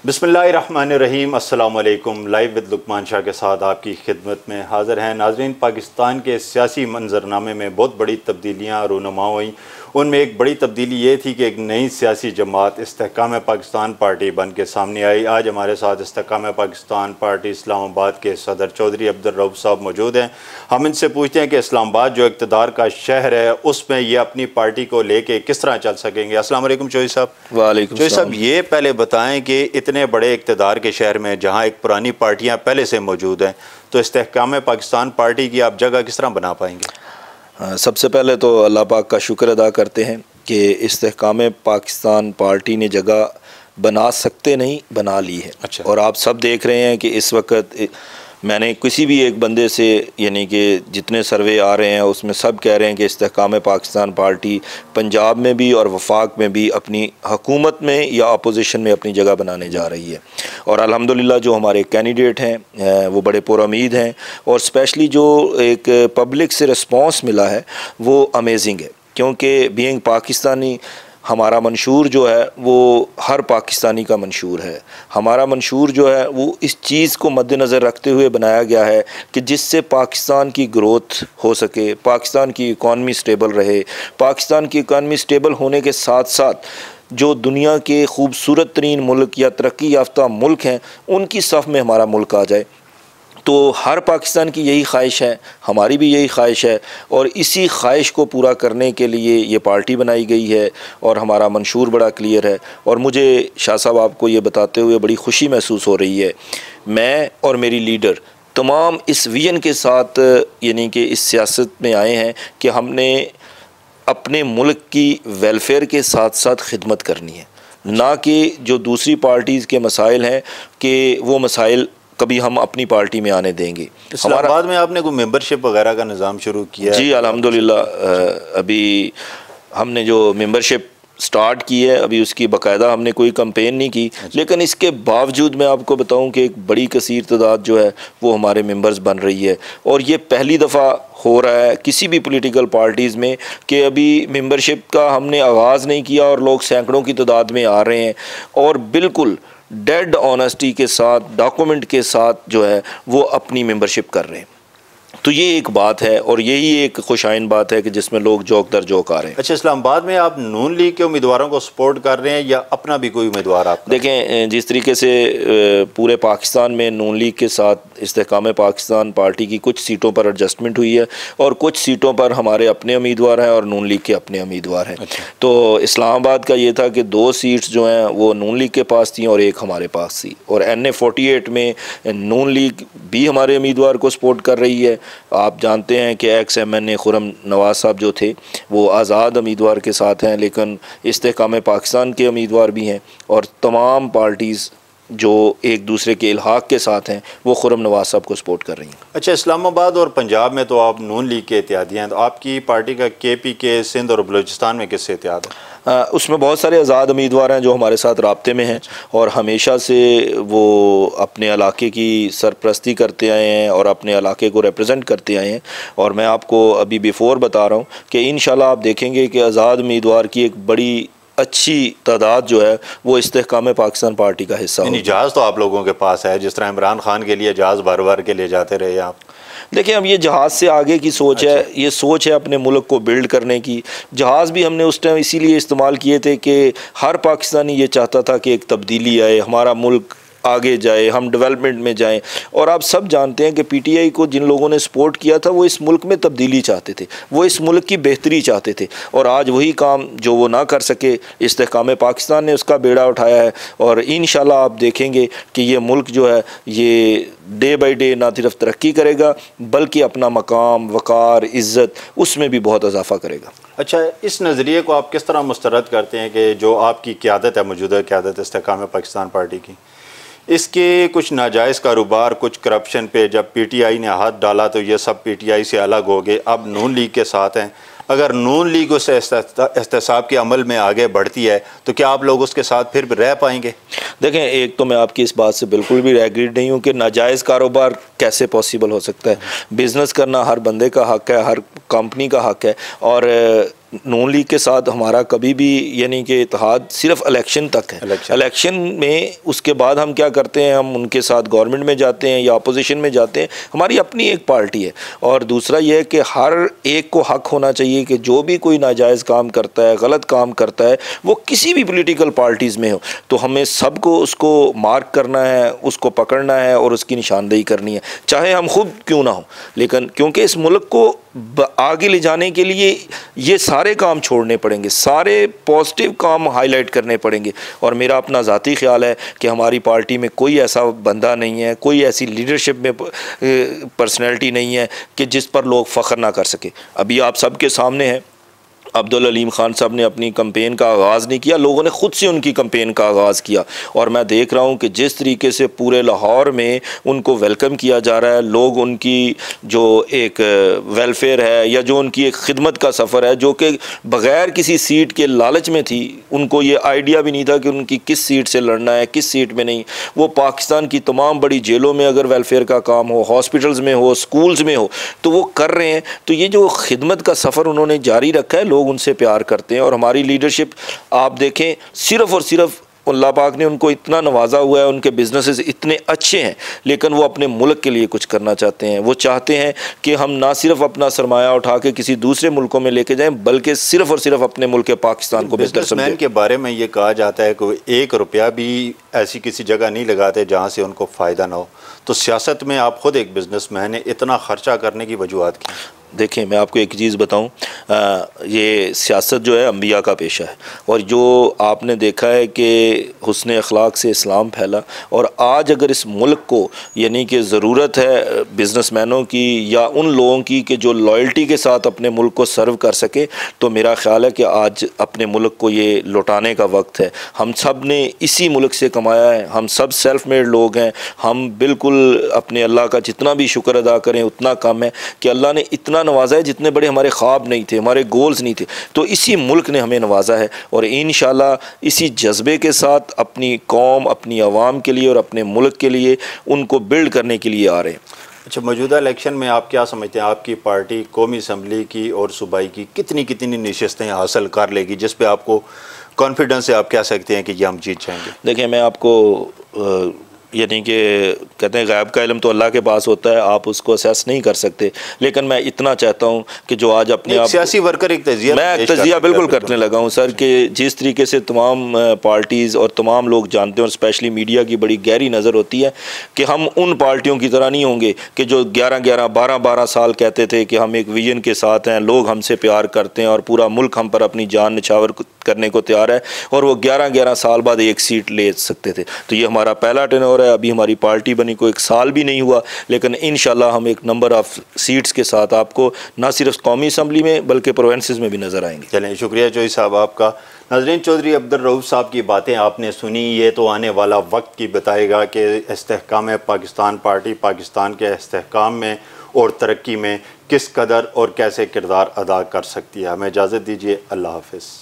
बिस्मिल्लाहिर्रहमानिर्रहीम, अस्सलाम वालेकुम। लाइव विद लुकमान शाह के साथ आपकी खिदमत में हाज़िर हैं। नाज़रीन, पाकिस्तान के सियासी मंजरनामे में बहुत बड़ी तब्दीलियाँ रूनुमा हुई। उनमें एक बड़ी तब्दीली ये थी कि एक नई सियासी जमात इस्तेहकाम पाकिस्तान पार्टी बन के सामने आई। आज हमारे साथ इस्तेहकाम पाकिस्तान पार्टी इस्लामाबाद के सदर चौधरी अब्दुल रऊफ़ साहब मौजूद हैं। हम इनसे पूछते हैं कि इस्लामाबाद जो इक़्तिदार का शहर है, उसमें ये अपनी पार्टी को लेके किस तरह चल सकेंगे। अस्सलाम वालेकुम चौधरी साहब। वालेकुम चौधरी साहब, ये पहले बताएं कि इतने बड़े इक़्तिदार के शहर में जहाँ एक पुरानी पार्टियाँ पहले से मौजूद हैं, तो इस्तेहकाम पाकिस्तान पार्टी की आप जगह किस तरह बना पाएंगे। सबसे पहले तो अल्लाह पाक का शुक्र अदा करते हैं कि इस्तेहकाम पाकिस्तान पार्टी ने जगह बना सकते नहीं बना ली है। अच्छा। और आप सब देख रहे हैं कि इस वक्त मैंने किसी भी एक बंदे से, यानी कि जितने सर्वे आ रहे हैं उसमें सब कह रहे हैं कि इस्तेहकाम पाकिस्तान पार्टी पंजाब में भी और वफाक में भी अपनी हुकूमत में या अपोजिशन में अपनी जगह बनाने जा रही है। और अल्हम्दुलिल्लाह जो हमारे कैंडिडेट हैं वो बड़े पुरुमीद हैं, और स्पेशली जो एक पब्लिक से रिस्पॉन्स मिला है वो अमेजिंग है। क्योंकि बीइंग पाकिस्तानी हमारा मंशूर जो है वो हर पाकिस्तानी का मंशूर है। हमारा मंशूर जो है वो इस चीज़ को मद्देनज़र रखते हुए बनाया गया है कि जिससे पाकिस्तान की ग्रोथ हो सके, पाकिस्तान की इकॉनमी स्टेबल रहे। पाकिस्तान की इकॉनमी स्टेबल होने के साथ साथ जो दुनिया के खूबसूरत तरीन मुल्क या तरक्की याफ्ता मुल्क हैं उनकी सफ़ में हमारा मुल्क आ जाए। तो हर पाकिस्तान की यही ख्वाहिश है, हमारी भी यही ख्वाहिश है, और इसी ख्वाहिश को पूरा करने के लिए ये पार्टी बनाई गई है। और हमारा मंशूर बड़ा क्लियर है। और मुझे शाह साहब आपको ये बताते हुए बड़ी खुशी महसूस हो रही है, मैं और मेरी लीडर तमाम इस विजन के साथ यानी कि इस सियासत में आए हैं कि हमने अपने मुल्क की वेलफेयर के साथ साथ खिदमत करनी है, ना कि जो दूसरी पार्टीज़ के मसाइल हैं कि वो मसाइल कभी हम अपनी पार्टी में आने देंगे। इस्लामाबाद में आपने कोई मेंबरशिप वगैरह का निज़ाम शुरू किया है? जी अल्हम्दुलिल्लाह, अभी हमने जो मेंबरशिप स्टार्ट की है, अभी उसकी बाकायदा हमने कोई कैंपेन नहीं की, लेकिन इसके बावजूद मैं आपको बताऊं कि एक बड़ी कसीर तादाद जो है वो हमारे मेंबर्स बन रही है। और ये पहली दफ़ा हो रहा है किसी भी पॉलिटिकल पार्टीज़ में कि अभी मेंबरशिप का हमने आगाज़ नहीं किया और लोग सैकड़ों की तादाद में आ रहे हैं, और बिल्कुल डेड ऑनेस्टी के साथ, डॉक्यूमेंट के साथ जो है वो अपनी मेंबरशिप कर रहे हैं। तो ये एक बात है, और यही एक खुशाइन बात है कि जिसमें लोग जोक दर जोक आ रहे हैं। अच्छा, इस्लामाबाद में आप नून लीग के उम्मीदवारों को सपोर्ट कर रहे हैं या अपना भी कोई उम्मीदवार आप? देखें, जिस तरीके से पूरे पाकिस्तान में नून लीग के साथ इस्तेहकाम पाकिस्तान पार्टी की कुछ सीटों पर एडजस्टमेंट हुई है, और कुछ सीटों पर हमारे अपने उम्मीदवार हैं और नून लीग के अपने उम्मीदवार हैं। अच्छा। तो इस्लामाबाद का ये था कि 2 सीट्स जो हैं वो नून लीग के पास थी और एक हमारे पास थी, और NA-48 में नून लीग भी हमारे उम्मीदवार को सपोर्ट कर रही है। आप जानते हैं कि XMNA खुर्रम नवाज़ साहब जो थे वो आज़ाद उम्मीदवार के साथ हैं, लेकिन इस्तेहकाम पाकिस्तान के उम्मीदवार भी हैं, और तमाम पार्टीज़ जो एक दूसरे के इल्हाक के साथ हैं वो खुर्रम नवाज़ साहब को सपोर्ट कर रही हैं। अच्छा, इस्लामाबाद और पंजाब में तो आप नून लीग के इत्तेहादी हैं, तो आपकी पार्टी का KPK सिंध और बलूचिस्तान में किससे इत्तेहाद है? उसमें बहुत सारे आज़ाद उम्मीदवार हैं जो हमारे साथ राब्ते में हैं, और हमेशा से वो अपने इलाके की सरपरस्ती करते आए हैं और अपने इलाके को रिप्रेजेंट करते आए हैं। और मैं आपको अभी बिफोर बता रहा हूँ कि इंशाल्लाह आप देखेंगे कि आज़ाद उम्मीदवार की एक बड़ी अच्छी तादाद जो है वो इस्तेहकाम पाकिस्तान पार्टी का हिस्सा है। जहाज़ तो आप लोगों के पास है, जिस तरह इमरान खान के लिए जहाज़ भर भर के ले जाते रहे आप। देखिए, अब ये जहाज़ से आगे की सोच है, ये सोच है अपने मुल्क को बिल्ड करने की। जहाज़ भी हमने उस टाइम इसीलिए इस्तेमाल किए थे कि हर पाकिस्तानी ये चाहता था कि एक तब्दीली आए, हमारा मुल्क आगे जाए, हम डेवलपमेंट में जाएं। और आप सब जानते हैं कि PTI को जिन लोगों ने सपोर्ट किया था वो इस मुल्क में तब्दीली चाहते थे, वो इस मुल्क की बेहतरी चाहते थे, और आज वही काम जो वो ना कर सके इस्तेहकाम पाकिस्तान ने उसका बेड़ा उठाया है। और इंशाल्लाह आप देखेंगे कि ये मुल्क जो है ये डे बाई डे ना सिर्फ तरक्की करेगा बल्कि अपना मकाम, वक़ार, इज़्ज़त उसमें भी बहुत इजाफा करेगा। अच्छा, इस नज़रिए को आप किस तरह मुस्तरद करते हैं कि जो आपकी क़यादत है, मौजूदा क़यादत इस्तेहकाम पाकिस्तान पार्टी की, इसके कुछ नाजायज़ कारोबार, कुछ करप्शन पे जब PTI ने हाथ डाला तो ये सब PTI से अलग हो गए, अब नून लीग के साथ हैं। अगर नून लीग उस एहतसाब के अमल में आगे बढ़ती है तो क्या आप लोग उसके साथ फिर रह पाएंगे? देखें, एक तो मैं आपकी इस बात से बिल्कुल भी एग्री नहीं हूँ कि नाजायज़ कारोबार कैसे पॉसिबल हो सकता है। बिज़नेस करना हर बंदे का हक़ है, हर कंपनी का हक़ है, और नून लीग के साथ हमारा कभी भी यानी कि इत्तेहाद सिर्फ इलेक्शन तक है। इलेक्शन में उसके बाद हम क्या करते हैं, हम उनके साथ गवर्नमेंट में जाते हैं या अपोजिशन में जाते हैं, हमारी अपनी एक पार्टी है। और दूसरा यह है कि हर एक को हक होना चाहिए कि जो भी कोई नाजायज़ काम करता है, गलत काम करता है, वो किसी भी पॉलिटिकल पार्टीज़ में हो, तो हमें सबको उसको मार्क करना है, उसको पकड़ना है और उसकी निशानदेही करनी है, चाहे हम खुद क्यों ना हो। लेकिन क्योंकि इस मुल्क को आगे ले जाने के लिए ये सारे काम छोड़ने पड़ेंगे, सारे पॉजिटिव काम हाईलाइट करने पड़ेंगे। और मेरा अपना ज़ाती ख्याल है कि हमारी पार्टी में कोई ऐसा बंदा नहीं है, कोई ऐसी लीडरशिप में पर्सनैलिटी नहीं है कि जिस पर लोग फ़ख्र ना कर सके। अभी आप सबके सामने है, अब्दुल अलीम ख़ान साहब ने अपनी कैंपेन का आगाज़ नहीं किया, लोगों ने ख़ुद से उनकी कैंपेन का आगाज़ किया। और मैं देख रहा हूँ कि जिस तरीके से पूरे लाहौर में उनको वेलकम किया जा रहा है, लोग उनकी जो एक वेलफेयर है या जो उनकी एक खिदमत का सफ़र है, जो कि बग़ैर किसी सीट के लालच में थी, उनको ये आइडिया भी नहीं था कि उनकी किस सीट से लड़ना है, किस सीट में नहीं। वो पाकिस्तान की तमाम बड़ी जेलों में अगर वेलफेयर का काम हो, हॉस्पिटल्स में हो, स्कूल्स में हो, तो वो कर रहे हैं। तो ये जो खिदमत का सफ़र उन्होंने जारी रखा है, लोग उनसे प्यार करते हैं। और हमारी लीडरशिप आप देखें, सिर्फ़ और सिर्फ अल्लाह पाक ने उनको इतना नवाजा हुआ है, उनके बिजनेसेस इतने अच्छे हैं, लेकिन वो अपने मुल्क के लिए कुछ करना चाहते हैं। वो चाहते हैं कि हम ना सिर्फ अपना सरमाया उठा के किसी दूसरे मुल्कों में लेके जाएं, बल्कि सिर्फ और सिर्फ अपने मुल्क के पाकिस्तान को बेहतर समझें। बिजनेसमैन के बारे में ये कहा जाता है कि 1 रुपया भी ऐसी किसी जगह नहीं लगाते जहाँ से उनको फ़ायदा ना हो। तो सियासत में आप ख़ुद एक बिजनेसमैन है, इतना ख़र्चा करने की वजूहत की? देखें, मैं आपको एक चीज़ बताऊं, ये सियासत जो है अम्बिया का पेशा है। और जो आपने देखा है कि हुस्न अखलाक से इस्लाम फैला, और आज अगर इस मुल्क को यानी कि ज़रूरत है बिज़नेसमैनों की या उन लोगों की कि जो लॉयल्टी के साथ अपने मुल्क को सर्व कर सके, तो मेरा ख़्याल है कि आज अपने मुल्क को ये लौटाने का वक्त है। हम सब ने इसी मुल्क से कमाया है, हम सब सेल्फ मेड लोग हैं। हम बिल्कुल अपने अल्लाह का जितना भी शुक्र अदा करें उतना कम है कि अल्लाह ने इतना नवाजा है, जितने बड़े हमारे ख्वाब नहीं थे, हमारे गोल्स नहीं थे, तो इसी मुल्क ने हमें नवाजा है। और इंशाल्लाह इसी जज्बे के साथ अपनी कौम, अपनी आवाम के लिए और अपने मुल्क के लिए उनको बिल्ड करने के लिए आ रहे हैं। अच्छा, मौजूदा इलेक्शन में आप क्या समझते हैं, आपकी पार्टी कौमी असम्बली की और सूबाई की कितनी कितनी नशिस्तें हासिल कर लेगी, जिस पे आपको कॉन्फिडेंस है, आप कह सकते हैं कि ये हम जीत जाएंगे? देखिए, मैं आपको यानी कि कहते हैं गैब का इल्म तो अल्लाह के पास होता है, आप उसको असेस नहीं कर सकते, लेकिन मैं इतना चाहता हूँ कि जो आज अपने आप सियासी वर्कर एक तजिया, मैं तजिया बिल्कुल करने लगा हूँ सर, कि जिस तरीके से तमाम पार्टीज़ और तमाम लोग जानते हैं, और स्पेशली मीडिया की बड़ी गहरी नज़र होती है कि हम उन पार्टियों की तरह नहीं होंगे कि जो 11-11, 12-12 साल कहते थे कि हम एक विजन के साथ हैं, लोग हमसे प्यार करते हैं और पूरा मुल्क हम पर अपनी जान निछावर करने को तैयार है, और वो 11-11 साल बाद एक सीट ले सकते थे। तो ये हमारा पहला टेन्योर है, अभी हमारी पार्टी बनी को 1 साल भी नहीं हुआ, लेकिन इंशाल्लाह हम एक नंबर ऑफ़ सीट्स के साथ आपको ना सिर्फ कौमी असम्बली में बल्कि प्रोविंसेस में भी नज़र आएंगे। चलें, शुक्रिया चौधरी साहब आपका। नाज़रीन, चौधरी अब्दुल रऊफ़ साहब की बातें आपने सुनी, ये तो आने वाला वक्त की बताएगा कि इस्तेहकाम पाकिस्तान पार्टी पाकिस्तान के इस्तेहकाम में और तरक्की में किस कदर और कैसे किरदार अदा कर सकती है। हमें इजाज़त दीजिए, अल्लाह हाफ़िज़।